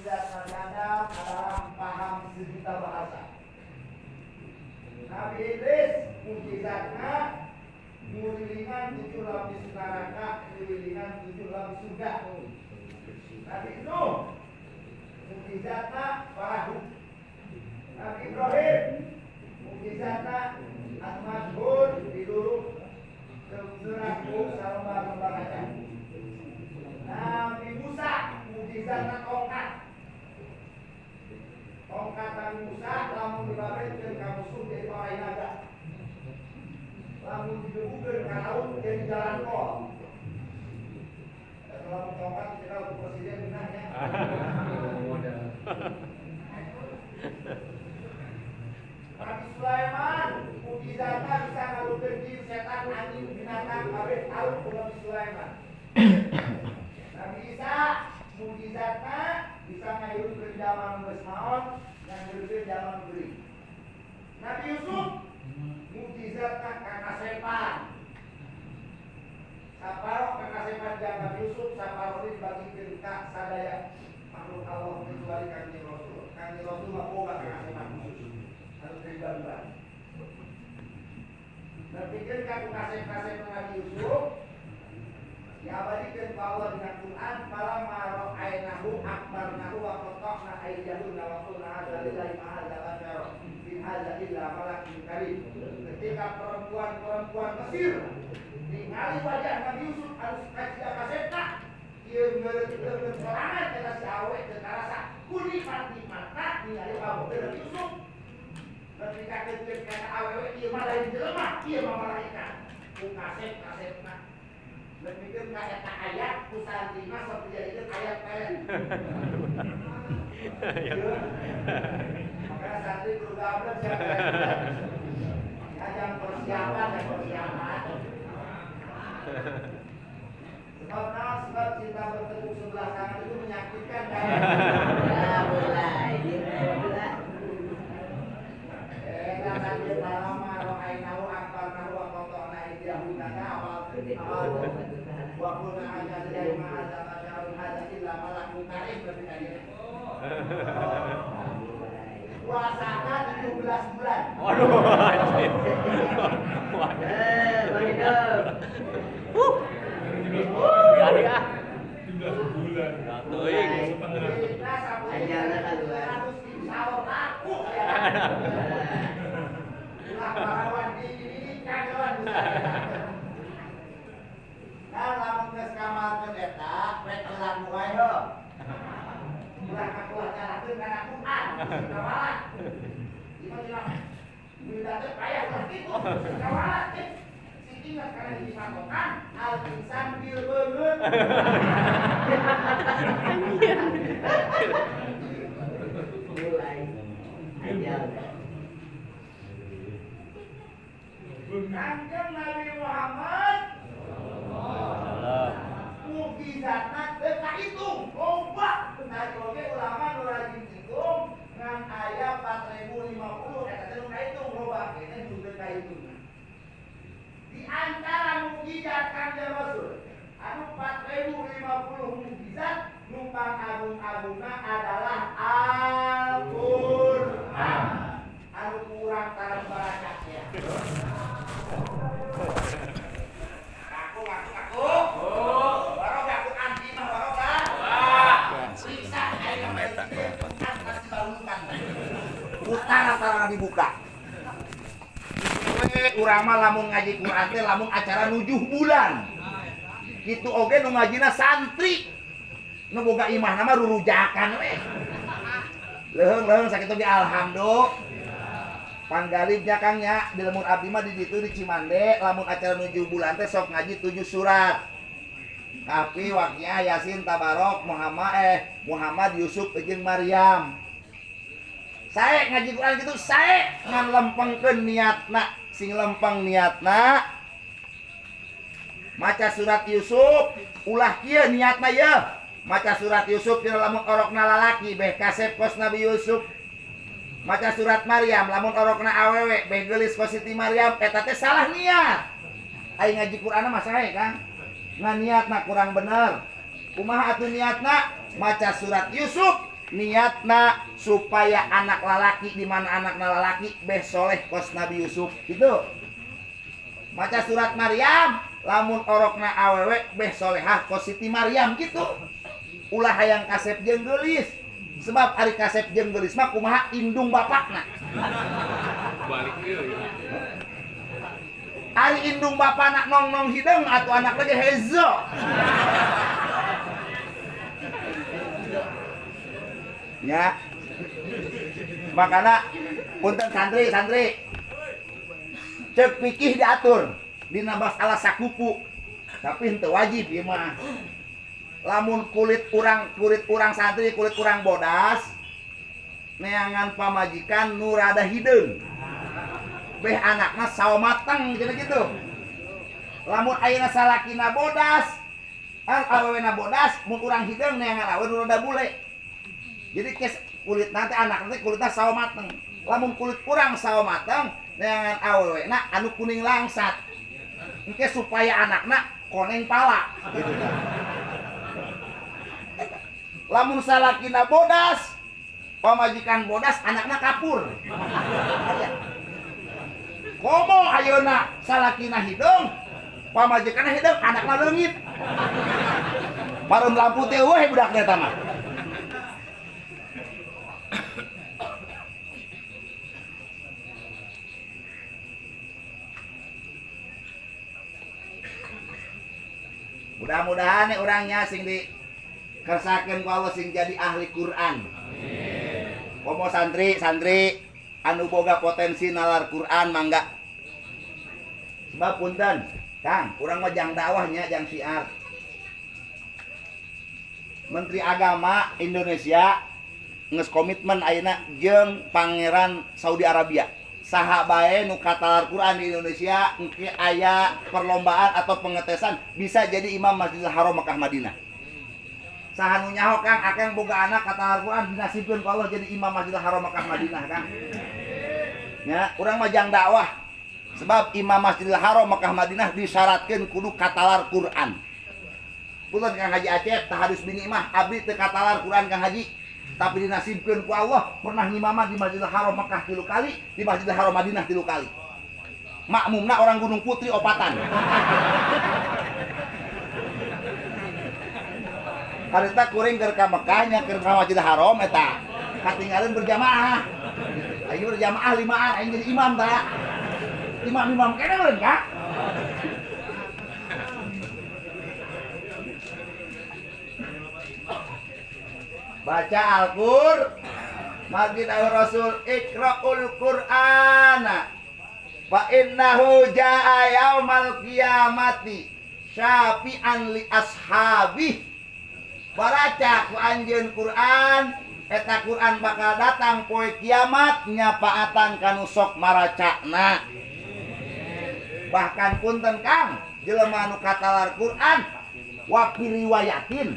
mukjizat Nabi Adam adalah paham sejuta bahasa. Nabi Idris mukjizatnya gulilingan 7 lapis neraka, gulilingan 7 lapis surga. Nabi Nuh mukjizatnya perahu. Nabi Ibrahim mukjizatnya al-masyhur diduluk seraku lomba kaca. Nabi Musa mukjizatnya tongkat. Tongkat Nabi Musa lamun dibabetkeun ka musuh jadi parai naga. Lamun digebukeun ka laut jadi jalan tol. Kalau tongkat kita untuk presiden benarnya. Nabi Sulaiman mukjizatnya bisa ngalungkeun jin, setan, angin, binatang, kabeh tahu ku Nabi Sulaiman. Nabi Isa mukjizatnya bisa ngayunkeun zaman geus maot, ngayunkeun zaman beuring. Nabi Yusuf mukjizatnya kakasepan. Saparok kakasepan jeung Nabi Yusuf saparok dibagikeun ka sadaya makhluk Allah kecuali Kanjeng Rasul. Kanjeng Rasul mah boga kakasepan khusus. Harus pribadi. Berpikir kan kasih-kasih Nabi Yusuf diabadikan bahwa dengan Quran malam marok ainahu akbarnahu wa qata'na aydahunna wa qulna hadza lillahi ma'adza bashar in hadza illa malakun karim. Ketika perempuan-perempuan Mesir ningali wajah Nabi Yusuf harus kasih-kasihna ieu ngeureutkeun sorangan kana si awe teu karasa kunikmat-nikmatna ningali awak Nabi Yusuf. Ketika kecil kata awewe ieu mah lain jelema, ieu mah malaikat. Ku kasep-kasepna. Berpikir ka eta ayat ku santina sok dijadikeun ayat pelet. Maka santri kudu gablek siapa. Ajang persiapan dan persiapan. Sebab cinta bertepuk sebelah tangan itu menyakitkan kan? Ya mulai. Sambil lama rohainahu akbarnahu wa qata'na aydiyahum naka awal wa qulna aja dari ma'adza basyarun hadza illa malakun karim berbeda. Puasana 17 bulan. Waduh. Hari ah. 17 bulan. Teuing. Ajana kadua. Sahur aku ya. Lawan di kagawan. Nah, lamun geus kamalkeun eta, rek elang wae ho. Ulah kakuatarakeun kana Quran, kawalat. Gimana? Bila teh payah ulah kitu, kawalat teh. Sing ingat kana hiji patokan, al insan bil beungeut. Mulai. Aja. Kanjeng Nabi Muhammad mukjizatna teu kahitung, loba benar oge ulama nu rajin ngitung ngan aya 4050 eta teh nu kahitung loba kene teu kahitung. Di antara mukjizat Kanjeng Rasul anu 4050 mukjizat numpang agung-agungna adalah Al-Qur'an. Anu kurang tarang baca ya. Aku. Baru aku anti mah baru kan. Siksa aing mah pasti balungan. Utara-utara dibuka. Urang mah lamun ngaji Quran teh lamun acara 7 bulan. Kitu oge nu ngajina santri. Nu boga imah nama rurujakan we. Leuheung sakitu ge alhamdulillah. Panggalibnya Kang nya di lamun abdi mah di ditu di Cimande lamun acara 7 bulan teh sok ngaji 7 surat. Tapi waknya Yasin Tabarok Muhammad Yusuf jeung Maryam. Sae ngaji Quran gitu sae ngan lempengkeun niatna, sing lempeng niatna maca surat Yusuf ulah kieu niatna ye. Maca surat Yusuf dina lamun orokna lalaki beh kasep kos Nabi Yusuf. Maca surat Maryam lamun orokna awewe beh geulis kos Siti Maryam eta teh salah niat. Ai ngaji Qur'an mah sae Kang. Ngan niatna kurang bener. Kumaha atuh niatna? Maca surat Yusuf niatna supaya anak lalaki di mana anak lalaki beh soleh kos Nabi Yusuf gitu. Maca surat Maryam lamun orokna awewe beh solehah kos Siti Maryam gitu. Ulah hayang kasep jeung geulis. Sebab ari kasep jeung geulis mah kumaha indung bapakna. Balik deui. Ari indung bapakna nong-nong hideung atuh anak lagi hezo. Ya. Makana punten santri cek pikih diatur dina masalah sakupu. Tapi henteu wajib ieu mah. Lamun kulit urang santri, kulit urang bodas neangan pamajikan nu rada hideung. Beh anakna sawo mateng gitu. Lamun ayeuna salakina bodas, awewena bodas, mun urang hideung neangan awewe nu rada bule. Jadi kes kulit nanti anak nanti kulitnya sawo mateng. Lamun kulit urang sawo mateng, neangan awewena anu kuning langsat. Engke supaya anakna koneng pala. Gitu kan. Lamun salakina bodas, pamajikan bodas anakna kapur. Komo ayeuna salakina hidung, pamajikanna hidung anakna leungit. Pareum lampu teh eueuh budak eta mah. Mudah-mudahan nih orangnya sing dikersakeun ku Allah sing jadi ahli Quran. Amin. Komo santri anu boga potensi nalar Quran mangga. Sebab punten, Kang, urang mah jang dakwahnya jang syiar. Menteri Agama Indonesia geus komitmen ayeuna jeung Pangeran Saudi Arabia. Saha bae nu katalar Quran di Indonesia engke aya perlombaan atau pengetesan bisa jadi imam Masjidil Haram Makkah Madinah. Saha nu nyaho Kang akang boga anak katalar Quran dinasibkeun ku Allah jadi imam Masjidil Haram Makkah Madinah Kang. Ya, urang mah jang dakwah. Sebab imam Masjidil Haram Makkah Madinah disyaratkeun kudu katalar Quran. Punten Kang Haji Acep tah harus bini mah abdi teu katalar Quran Kang Haji. Tapi dinasibkeun ku Allah pernah ngimamah di Masjidil Haram Makkah 3 kali, di Masjidil Haram Madinah 3 kali. Makmumna orang Gunung Putri opatan. Harita kuring keur ka Mekah nya keur ka Masjidil Haram eta. Katinggalin berjamaah. Ayo berjamaah 5an aing jadi imam tah. Imam kene meureun Kak. Baca Al-Qur, Margin al-Rasul Iqra'ul Qur'ana fa innahu ja'a yaumal qiyamati syafi'an li ashabi. Baraca ku anjeun Qur'an, eta Qur'an bakal datang poe kiamat nyapaatan kanu sok maracana. Bahkan punten Kang, jelema nu katalar Qur'an wa riwayatin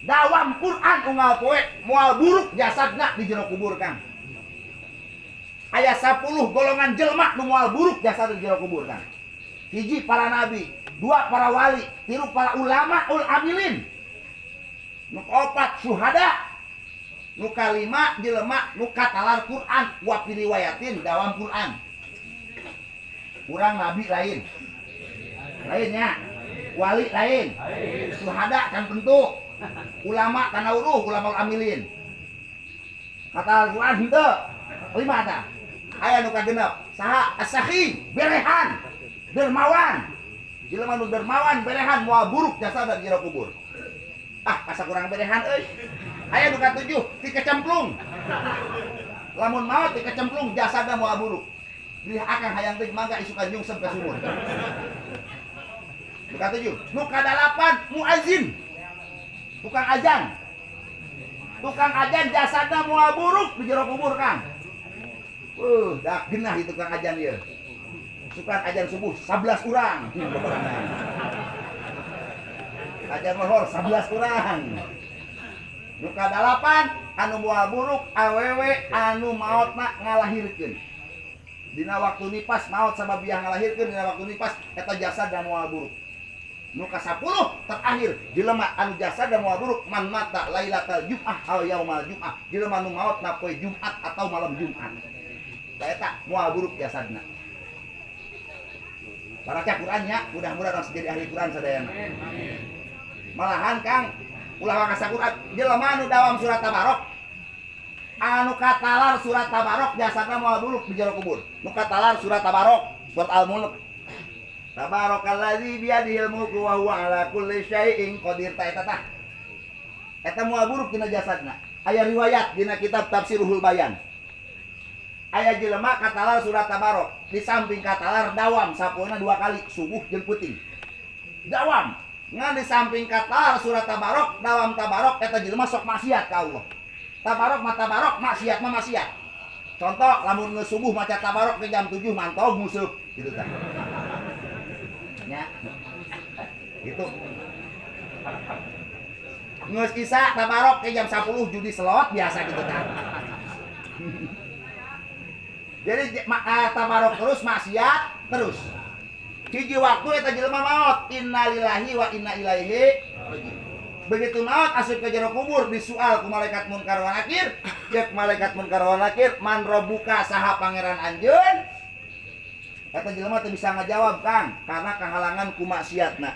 dawam Quran unggal poe moal buruk jasadna di jero kubur Kang. Aya 10 golongan jelema nu moal buruk jasad di jero kubur Kang. 1 para nabi, 2 para wali, 3 para ulama ul amilin. Nu 4 syuhada. Nu 5 jelema nu katalar Quran wa riwayatin dawam Quran. Urang nabi lain. Lainnya. Wali lain. Syuhada kan tentu. Ulama tanawuruh, ulama amilin. Kata Al-Quran henteu 5 tah. Aya nu kagenep. Saha? As-sakhi, berehan, dermawan. Jelema nu dermawan, berehan moal buruk jasa dari jero kubur. Ah, asa kurang berehan euy. Aya nu ka-7, ti kecemplung. Lamun maot ti kecemplung jasadna moal buruk. Jadi akang hayang teh mangga isukan nyungsem ka sumur. Nu ka-7, nu ka-8 muazin. Tukang ajan jasadna moal buruk di jero kubur Kang. Dah genah itu tukang ajan ieu. Sukan ajan subuh 11 urang. Ajan lohor 11 urang. Nu ka-8 anu moal buruk awewe anu maotna ngalahirkeun. Dina waktu nipas maot sababiah ngalahirkeun dina waktu nipas eta jasadna moal buruk. Nu ka-10 terakhir jelema anu jasada moal buruk man mata lailatal jum'ah aw yaumal jum'ah, jelema nu maot na poe Jumat atau malam Jumat. Da eta moal buruk jasadna. Baca Qur'annya, mudah-mudahan harus jadi ahli Qur'an sadayana. Malahan Kang, ulah wakasakur jelema anu dawam surat Tabarok. Anu katalar surat Tabarok jasadna moal buruk di jero kubur. Nu katalar surat Tabarok, surat Al-Mulk. Tabarakalladzi biyadihil mulku wa huwa ala kulli syai'in qadir ta eta tah. Eta moal buruk dina jasadna. Aya riwayat dina kitab Tafsirul Bayan. Aya jelema katalar surat Tabarok, di samping katalar dawam sapoena 2 kali subuh jeung peuting. Dawam. Ngan di samping katalar surat Tabarok, dawam Tabarok eta jelema sok maksiat ka Allah. Tabarok mah tabarok, maksiat mah maksiat. Contoh lamun geus subuh maca Tabarok ke jam 7 mantog musuh gitu tah. Nya. Gitu. Ngeus Isya Tabarok ke jam 10 judi slot biasa gitu kan. Jadi Tabarok terus maksiat terus. Hiji waktu eta jelema maot, innalillahi wa inna ilaihi raji'un. Begitu maot asup ke jero kubur disual ku malaikat munkar wa nakir, cek malaikat munkar wa nakir, man rabbuka saha pangeran anjeun? Eta jelema teu bisa ngajawab Kang, karena kehalangan ku maksiatna.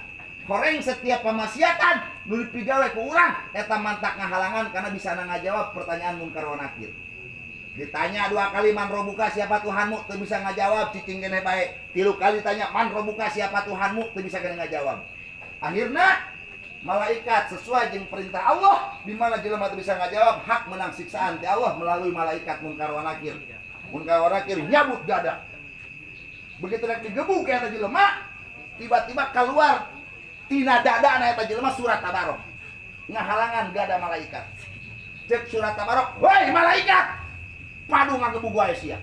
Koreng setiap pemaksiatan nu dipigawe ku urang eta mantak ngahalangan karena bisa ngajawab pertanyaan munkar wa nakir. Ditanya 2 kali man rabbuka siapa Tuhanmu teu bisa ngajawab cicing keneh bae. 3 kali tanya man rabbuka siapa Tuhanmu teu bisa keneh ngajawab. Akhirna malaikat sesuai jeung perintah Allah di mana jelema teu bisa ngajawab hak menang siksaan ti Allah melalui malaikat munkar wa nakir. Munkar wa nakir nyabut dada. Begitu rek digebuk eta jelema, tiba-tiba keluar tina dadana eta jelema surat Tabarok. Ngahalangan gada malaikat. Cek surat Tabarok, "Woi malaikat, padu ngagebuk wae sia."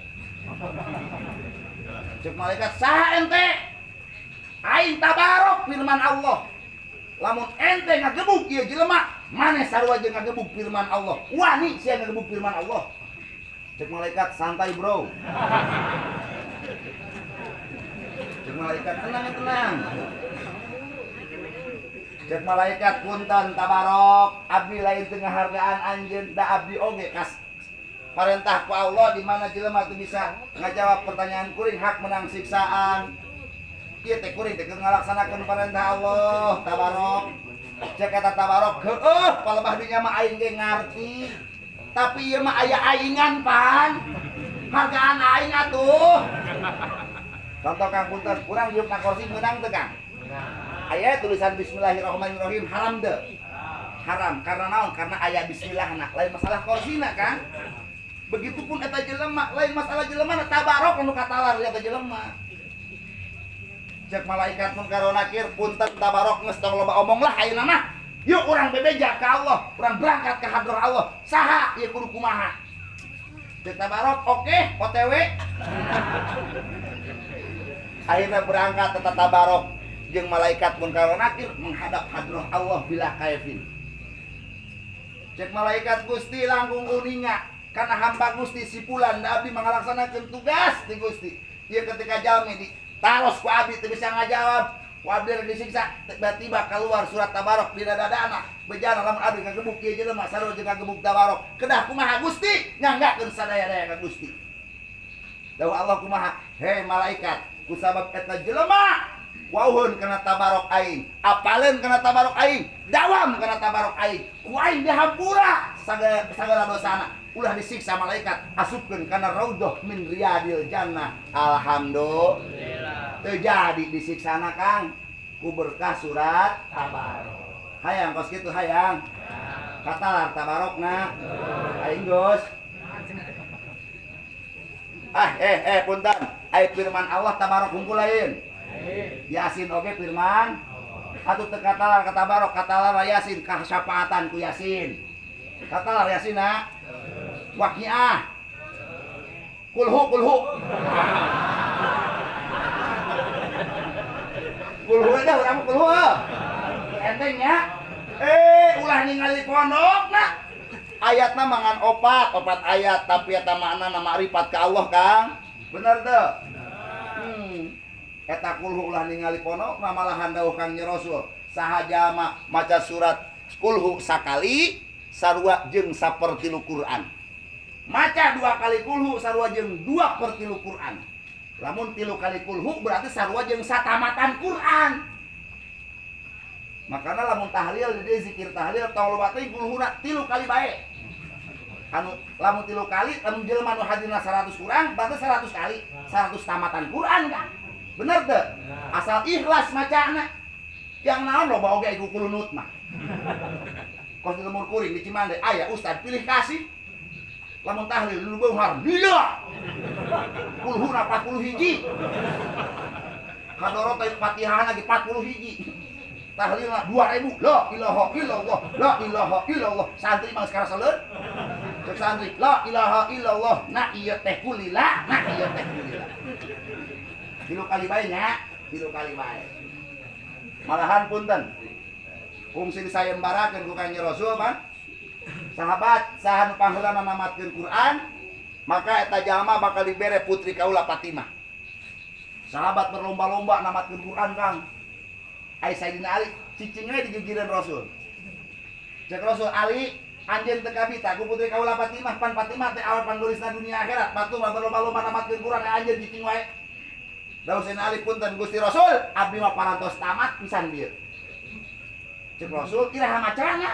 Cek malaikat, "Saha ente?" "Aing Tabarok firman Allah. Lamun ente ngagebuk ieu jelema, maneh sarua jeung ngagebuk firman Allah. Wani sia ngagebuk firman Allah." Cek malaikat, "Santai, Bro." Cek malaikat, "Tenang. Cek malaikat, punten Tabarok, abdi lain tengah hargaan anjeun da abdi oge kas parentah ku Allah di mana jelema teu bisa ngajawab pertanyaan kuring hak menang siksaan. Ieu teh kuring teh ngalaksanakeun parentah Allah Tabarok. Cek eta Tabarok, "Heueuh, palebah dinya mah aing ge ngarti. Tapi ieu mah aya aingan pan. Hargaan aing atuh." Contoh Kang punten, urang diuk na kursi meunang teu Kang? Aya tulisan bismillahirrahmanirrahim haram teu? Haram karena naon? Karena aya bismillahna. Lain masalah kursina Kang. Begitupun eta jelema, lain masalah jelema na Tabarok anu katalar eta jelema. Cek malaikat munkar wa nakir, punten Tabarok geus tong loba omong lah ayeuna mah. Yuk urang bebeja ka Allah, urang berangkat ka hadrah Allah. Saha ieu kudu kumaha? Cek Tabarok, oke, OTW. Akhirnya berangkat ke Tabarok jeung malaikat munkar wa nakir menghadap hadrah Allah bila kaifin. Cek malaikat, "Gusti langkung uninga kana hamba Gusti sipulan da abdi mangalaksanakeun tugas ti Gusti. Ieu ketika jalmi di taros ku abdi teu bisa ngajawab, ku abdi rek disiksa, tiba-tiba keluar surat Tabarok di dadana. Bejana lamun abdi ngagebuk ieu jelema sarua jeung ngagebuk Tabarok. Kedah kumaha Gusti? Nyanggakeun sadaya-daya ka Gusti." Dawuh Allah kumaha? "Hei malaikat, kusabab eta jelema wauhun kana Tabarok aing, apaleun kana Tabarok aing, dawam kana Tabarok aing, ku aing dihampura sagala dosana, ulah disiksa malaikat, asupkeun kana raudhah min riyadil jannah." Alhamdulillah. Teu jadi disiksana Kang ku berkah surat Tabarok. Hayang kos kitu hayang. Katalar Tabarokna. Aing Gus. Punten. Ai firman Allah Tabarok hungkul lain. Yasin oge firman. Atuh teu katalar ka Tabarok, katalar Yasin kasyafaatan ku Yasin. Katalar Yasinna. Waqiah. Kulhu. Kulhu dah urang kulhu. Enteng nya. Ulah ningali pondokna. Ayatna mangan opat ayat tapi eta makna ma'rifat ka Allah Kang. Bener teu? Eta kulhu ulah ningali pono malahan dawuh Kang Rasul sahaja maca surat kulhu sakali sarua jeung sapertilu Quran. Maca 2 kali kulhu sarua jeung 2/3 Quran. Lamun 3 kali kulhu berarti sarua jeung satamatan Quran. Makana lamun tahlil di zikir tahlil tong loba teh kulhuna 3 kali bae. Anu lamun 3 kali lamun jelema nu hadirna 100 kurang berarti 100 kali 100 tamatan Quran kan. Bener teu? Asal ikhlas macana. Yang naon loba oge iku kulunut mah. Kos di lemur kuring di Cimande aya ustad pilih kasih. Lamun tahlil dulu beuhar. Iya. Kulhuna 40 hiji. Kadoro teh Fatihah lagi 40 hiji. Tahlilna 2000. La ilaha illallah. La ilaha illallah. Santri mah sekarang saleun. Cek santri, la ilaha illallah. Nah ieu teh kulila, nah ieu teh kulila. 3 kali bae nya, 3 kali bae. Malahan punten. Fungsi disayembarakeun ku Kang Rasul Bang. Sahabat saha nu pangheulana namatkeun Quran, maka eta jalma bakal dibere putri kaula Fatimah. Sahabat berlomba-lomba namatkeun Quran Kang. Ai Sayyidina Ali cicing we digigireun Rasul. Cek Rasul Ali, anjeun teu kabita ku putri kaula Fatimah, pan Fatimah teh awal panggelisna dunia akhirat. Batu mah berlomba-lomba namatkeun Quran anjeun cicing wae. Dawuh Sayyidina Ali punten Gusti Rasul, abdi mah parantos tamat pisan dieu. Cek Rasul iraha macana.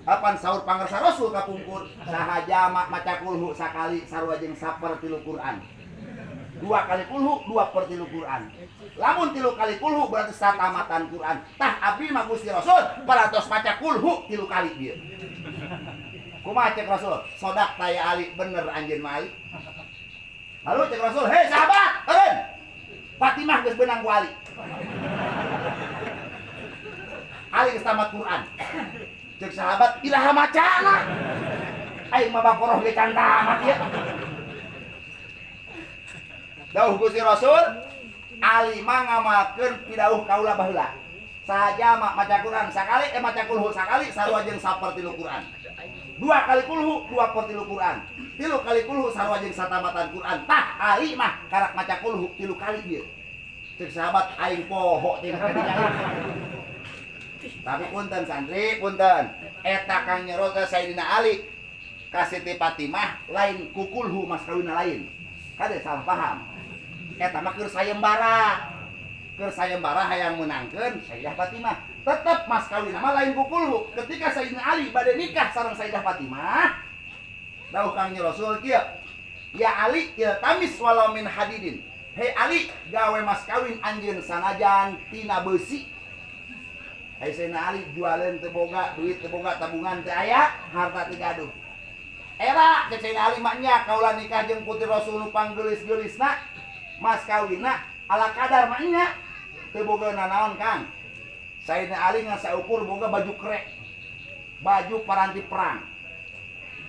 Apan saur pangarsa Rasul kapungkur sahaja maca kulhu sakali sarua jeung 1/3 Quran. 2 kali kulhu 2/3 Quran. Lamun 3 kali kulhu berarti satamatan Quran. Tah abdi mah Gusti Rasul parantos maca kulhu 3 kali dieu. Kumaha cek Rasul? Sodak taya Ali bener anjeun mah Ali. Lalu cek Rasul, "Hei sahabat, eureun. Fatimah geus beunang ku Ali." Ali geus tamat Quran. Cek sahabat, "Ilaha macana." Aing mah bakoroh ge can tamat ieu. Dawuh Gusti Rasul, Ali mah ngamalkeun pidawuh kaula baheula. Sahaja maca Quran sakali, maca kulhu sakali sarua jeung 1/3 Quran. 2 kali kulhu 2/3 Quran. 3 kali kulhu sarua jeung satamatan Quran. Tah Ali mah karak maca kulhu 3 kali dieu. Cek sahabat aing poho tinggal kadinya. Tapi punten santri, punten. Eta Kang Rasul Sayyidina Ali ka Siti Fatimah lain ku kulhu mas kawinna lain. Kade salah paham. Eta mah keur sayembara. Keur sayembara hayang menangkeun Sayyidah Fatimah. Tetep mas kawinna mah lain ku kulhu. Ketika Sayyidina Ali bade nikah sareng Sayyidah Fatimah, dawuh Kang Rasul kieu, "Ya Ali, ya tamis walau min hadidin." Hei Ali, gawe mas kawin anjeun sanajan tina beusi. Hei Sayyidina Ali jualeun teu boga, duit teu boga, tabungan teu aya, harta teu gaduh. Era cek Sayyidina Ali mah nya kaula nikah jeung putri Rasul nu panggeulis-geulisna, mas kawinna ala kadar mah nya. Teu boga nanaon Kang. Sayyidina Ali ngasaukur boga baju krek. Baju paranti perang.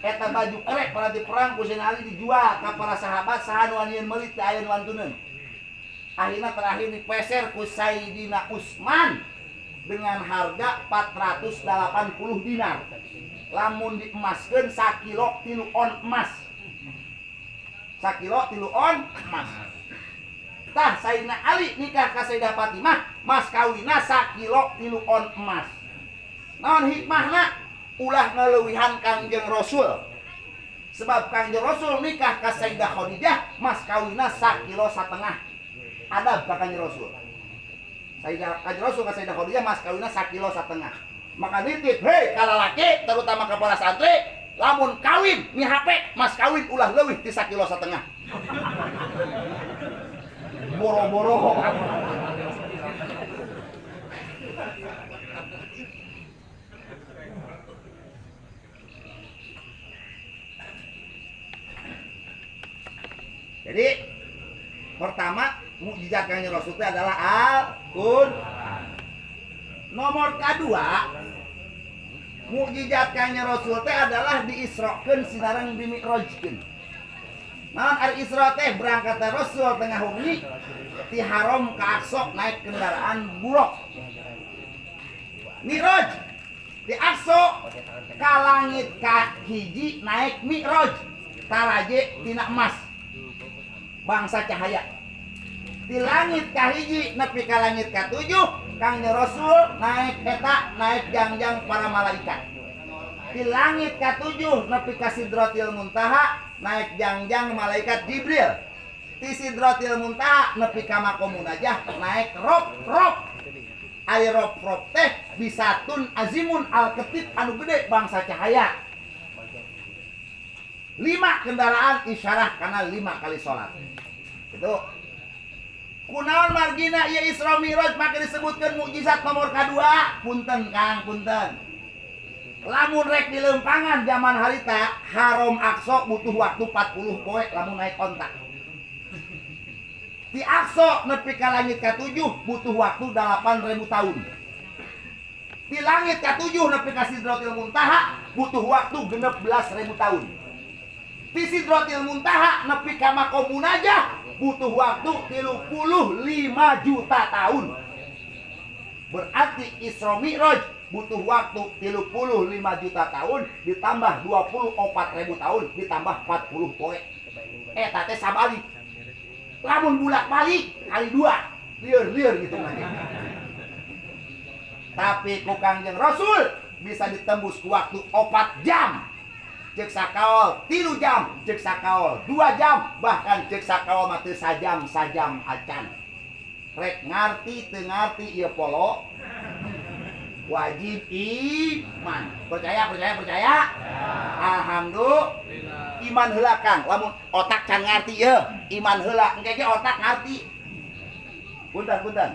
Eta baju krek paranti perang ku Sayyidina Ali dijual ka para sahabat saha nu anjeun meuli teu aya nu wantuneun. Akhirna terakhir dipeser ku Sayyidina Utsman dengan harga 480 dinar. Lamun diemaskeun sakilo 3 on emas. Sakilo 3 on emas. Tah Sayyidina Ali nikah ka Sayyidah Fatimah, mas kawinna sakilo 3 on emas. Naon hikmahna? Ulah ngeleuwihan Kangjeng Rasul. Sebab Kangjeng Rasul nikah ka Sayyidah Khadijah, mas kawinna sakilo satengah. Adab ka Kangjeng Rasul. Kangjeng Rasul ka Sayyidah Khadijah mas kawinna sakilo satengah. Maka nitip, hei kalalaki terutama kepala santri, lamun kawin mi HP mas kawin ulah leuwih ti sakilo satengah. Boro-boro. Jadi pertama mukjizat Kangjeng Rasul itu adalah Al-Qur'an. Nomor kedua, mukjizat Kangjeng Rasul itu adalah diisrokeun sinareng dimi'rajkeun. Naon ari Isra teh berangkat Rasul tengah wengi ti Haram ka Aqsa naik kendaraan buruk. Mi'raj di Aqsa ka langit ka hiji naik Mi'raj taraje tina emas. Bangsa cahaya. Di langit kahiji nepi ka langit katujuh Kangjeng Rasul naik eta naik jangjang para malaikat. Di langit katujuh nepi ka Sidratil Muntaha naik jangjang malaikat Jibril. Di Sidratil Muntaha nepi ka Maqam Munajah naik rob. Ai rob teh bisatun azimun al-ketib anu gede bangsa cahaya. 5 kendaraan isyarah karena 5 kali sholat. Itu kunaon margina ieu Isra Mi'raj maka disebutkeun mukjizat nomor kadua. Punten Kang, punten. Lamun rek di lempangan zaman harita Haram Aqsa butuh waktu 40 poe lamun naik onta. Di Aqsa nepi ka langit ka-7 butuh waktu 8.000 tahun. Di langit ka-7 nepi ka Sidratil Muntaha butuh waktu 16.000 tahun. Di Sidratil Muntaha nepi ka Maqam Munajah butuh waktu 35 juta tahun. Berarti Isra Mi'raj butuh waktu 35 juta tahun ditambah 24.000 tahun ditambah 40 poe. Eta teh sabalik. Lamun bulak-balik kali 2, lieur gitu mah. Tapi ku Kangjeng Rasul bisa ditembus ku waktu 4 jam. Cek sakaol 3 jam, cek sakaol 2 jam, bahkan cek sakaol mah teu sajam acan. Rek ngarti teu ngarti ieu polo wajib iman. Percaya? Alhamdulillah. Iman heula Kang, lamun otak can ngarti ieu, iman heula engke ge otak ngarti. Punten.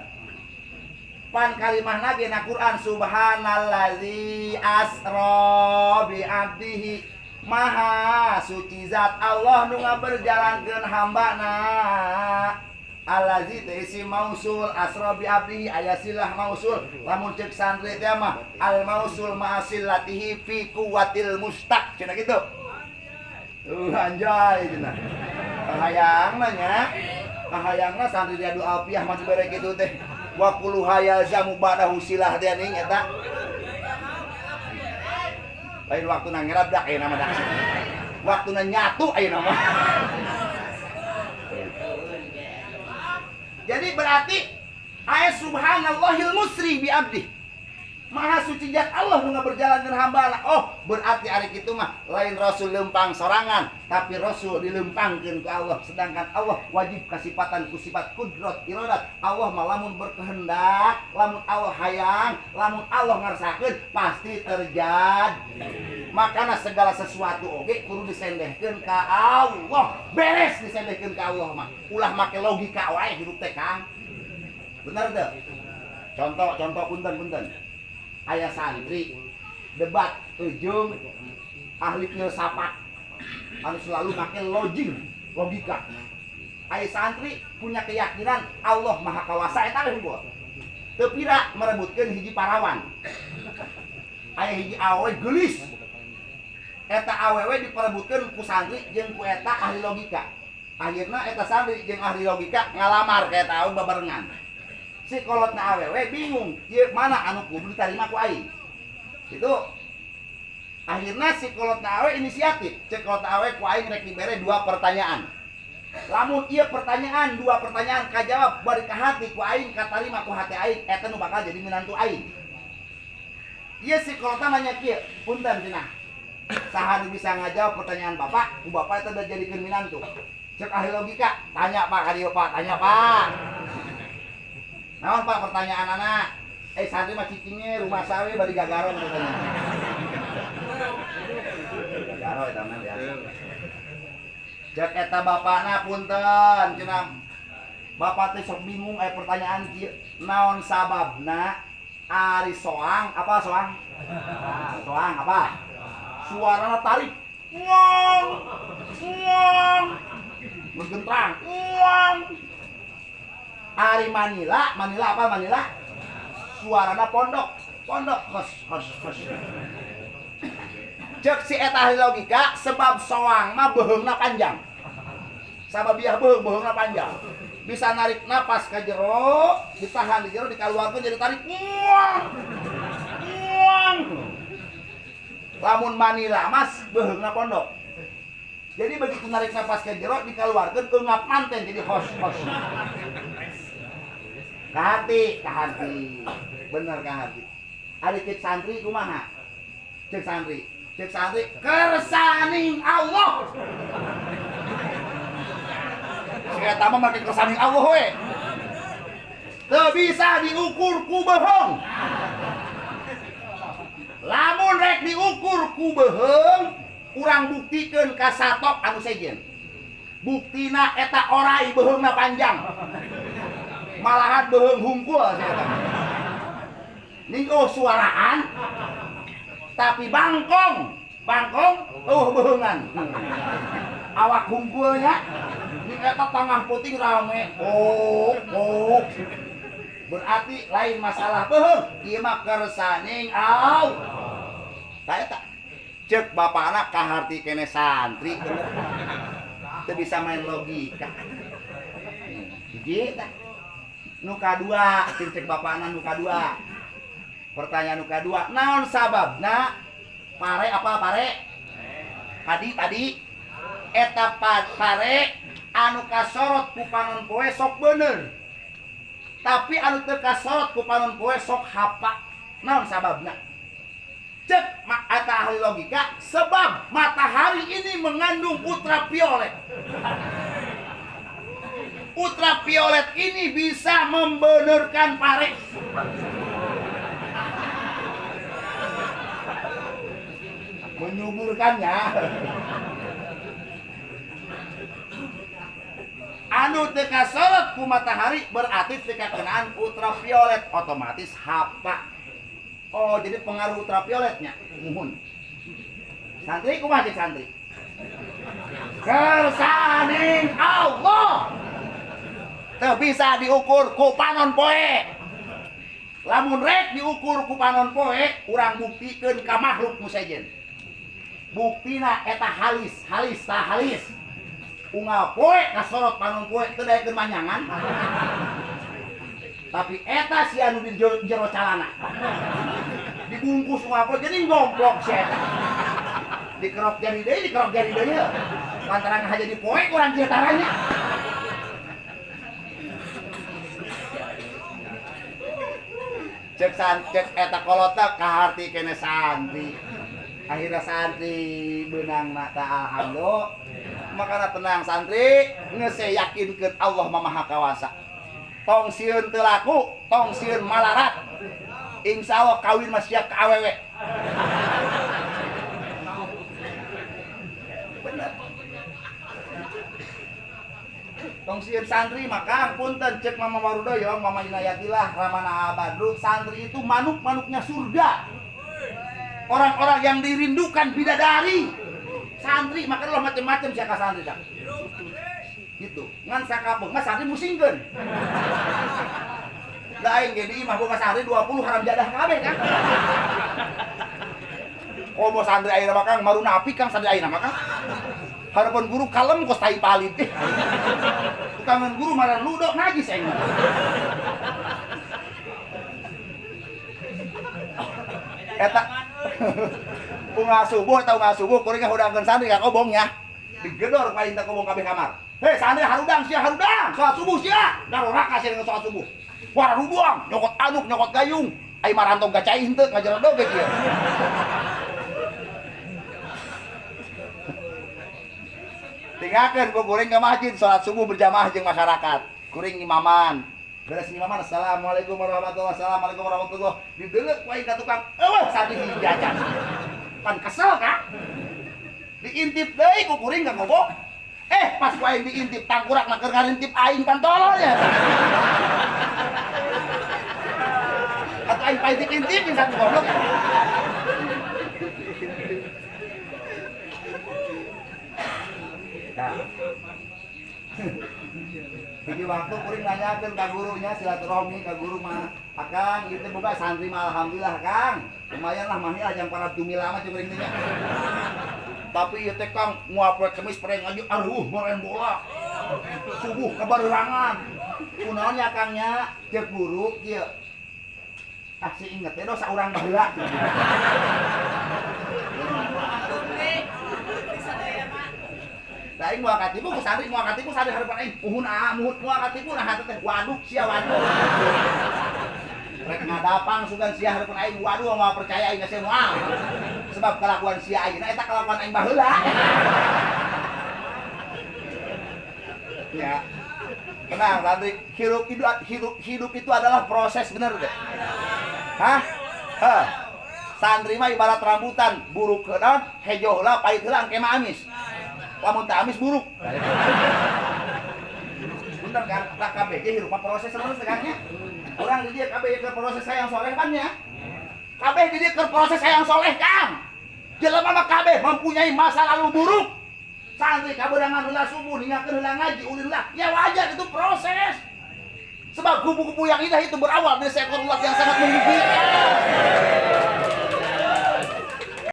Pan kalimahna ge na Quran subhanallazi asra bi abdihi. Maha suci zat Allah nu ngaberjalankeun hambana. Allazi teh isim mausul asra bi abdihi aya silah mausul. Lamun ceuk santri teh mah al mausul ma'asillatihi fi quwwatil mustaq cenah kitu. Anjay cenah. Kahayangna nya. Kahayangna santri dia doa alfiah mah dibere kitu teh. Wa qul hayal zamu ba'dahu silah teh ning eta. Lain waktu na ngerabdak aya nama dak. Waktu na nyatu aya nama. Jadi berarti ayat subhanallahil musri bi abdi. Maha suci zat Allah nu berjalan dengan hambana. Oh, berarti ari kitu mah lain Rasul lempang sorangan, tapi Rasul dilempangkeun ku Allah. Sedangkan Allah wajib kasifatan ku sifat kudrat iradat. Allah mah lamun berkehendak, lamun Allah hayang, lamun Allah ngarsakeun pasti terjadi. Makana segala sesuatu oge kudu disendehkeun ka Allah. Beres disendehkeun ka Allah mah. Ulah make logika wae hirup teh Kang. Bener teu? Contoh punten. Aya santri debat ujung ahli filsafat anu selalu make logika. Aya santri punya keyakinan Allah Maha Kawasa eta we hungkul. Teu pira merebutkeun hiji parawan. Aya hiji awewe geulis. Eta awewe diperebutkeun ku santri jeung ku eta ahli logika. Akhirna eta santri jeung ahli logika ngalamar ka eta awewe babarengan. Si kolotna awewe bingung, ieu mana anu kudu ditarima ku aing. Itu akhirna si kolotna awewe inisiatif, cek kolotna awewe ku aing rek dibere 2 pertanyaan. Lamun ieu pertanyaan 2 pertanyaan kajawab bari ka hati ku aing katarima ku hati aing, eta nu bakal jadi minantu aing. Ieu si kolotna nanya kieu, punten cenah. Saha nu bisa ngajawab pertanyaan Bapak, ku Bapak eta udah jadikeun minantu. Cek ahli logika, tanya Pak ka dieu Pak, tanya Pak. Naon Pak pertanyaan anak? Santri mah cicingnya rumah sawe bari gagaron katanya. Gagaro eta mah biasa. Cek eta bapakna punten cenah. Bapak teh sok bingung aya pertanyaan kieu. Naon sababna ari soang apa soang? Soang apa? Suarana tarik. Wong. Bergentrang. Wong. Ari Manila apa Manila? Suarana pondok, hos. Cek si eta ahli logika sebab soang mah beheungna panjang. Sabab biah beheungna panjang. Bisa narik napas ka jero, ditahan di jero, dikaluarkeun jadi tarik. Muang. Lamun Manila mas beheungna pondok. Jadi begitu narik napas ke jero dikeluarkeun eungap manten jadi hos. Kahati. Bener kahati. Ada cek santri kumaha? Cek santri kersaning Allah. Saya tambah makin kersaning Allah we. Teu bisa diukur ku beheung. Lamun rek diukur ku beheung, urang buktikeun ka satok anu sejen. Buktina eta orai beheungna panjang. Malahan beheung hungkul saya. Ningko suaraan tapi bangkong beheungan. Awak hungkulnya ini eta tengah puting rame. Berarti lain masalah beheung, ieu mah kersaning Allah. Tah eta ceuk bapana kaharti kene santri bener. Teu bisa main logika. Hiji tah. Nu kadua, cek bapana nu kadua. Pertanyaan nu kadua, naon sababna pare apa pare? Tadi eta pare anu kasorot ku panon poe sok bener. Tapi anu teu kasorot ku panon poe sok hapa. Naon sababna? Cek eta ahli logika, sebab matahari ini mengandung ultraviolet. Ultraviolet ini bisa membenarkan pare. Menyuburkannya. Anu teu kasorot ku matahari berarti teu kakenaan ultraviolet, otomatis hapa. Oh, jadi pengaruh ultravioletnya. Muhun. Santri kumaha cek santri? Kersaning Allah. Teu bisa diukur ku panon poe. Lamun rek diukur ku panon poe, urang buktikeun ka makhluk nu sejen. Buktina eta halis. Unggal poe kasorot panon poe teu daekeun manyangan. Tapi eta si anu di jero calana. Dibungkus unggal poe jadi ngomplok si eta. Dikerok jadi deui. Lantaran haja di poe urang kieu taranya. Cek eta kolota kaharti kene santri. Akhirnya santri benang mata alhamdulillah. Makana tenang santri, geus yakinkeun Allah Maha Kawasa. Tong sieun teu laku, tong sieun malarat. Insyaallah kawin mah siap ka awewe. Bener. Tong sieun santri maka punten cek Mama Warudoyong, Mama Inayatillah, Ramana Badru, santri itu manuk-manuknya surga. Orang-orang yang dirindukan bidadari. Santri makanya lo macam-macam siapa santri dah. Gitu. Ngan sakapeung mah santri musingkeun. Da aing ge di imah boga santri 20 haram jadah kabeh kan. Oh mau santri ayeuna mah Kang maruna api Kang santri ayeuna mah Kang. Harapan guru kalem kos tai palit. Tukangan guru marah ludo najis aing. Eta unggal subuh kuring ngahudangkeun santri ka kobong nya. Digedor paling teh kobong kabeh kamar. Hei santri harudang, salat subuh sia. Darorak kasih dengan salat subuh. Wah rubuang, nyokot anuk, nyokot gayung. Ai marantong gacai henteu ngajarodoge kieu. Tinggalkeun ku kuring ke masjid salat subuh berjamaah jeung masyarakat. Kuring imaman. Beres imaman, assalamualaikum warahmatullahi wabarakatuh. Dideuleuh wae ka tukang, eueuh santri jajan. Pan kesel kan? Diintip deui ku kuring ka kobong. Pas ku aing diintip tangkurak na keur ngarintip aing pan tolol ya. Atuh aing pae diintipin satu goblok. Nah. Jadi waktu kuring nanyakeun ka gurunya silaturahmi ka guru mah, "Akang, ieu teh boga santri mah alhamdulillah, Kang. Lumayan lah mah aja para dumila mah kuring teh nya. Tapi ieu teh Kang moal poe Kemis pere ngaji, aduh main bola. Subuh kabarerangan. Kunaon ya Kang nya? Ceuk guru kieu. Kasih inget teh dosa urang baheula." aing moal katipu ku santri moal katipu santri harapan aing muhun moal katipu nah teh waduh sia waduh. Rek ngadapang sugan sia harapan aing waduh moal percaya aing geus moal. Sebab kelakuan sia ayeuna eta kelakuan aing baheula. Ya. Tenang, santri, hidup itu adalah proses, bener deh. Hah? Santri mah ibarat rambutan, buruk ke daun, hejo heula, pahit heula, engke mah amis. Lamun teu amis buruk. Bener kan? Tak kabeh ge hirup mah proses terus tegangnya. Urang di dieu kabeh ke proses sayang soleh kan ya. Kabeh di dieu ke proses sayang soleh, Kang. Jelema mah kabeh mempunyai masa lalu buruk. Santri kaberangan heula subuh ningakeun heula ngaji ulin heula. Ya wajar itu proses. Sebab kupu-kupu yang indah itu berawal dari seekor ulat yang sangat menggigit.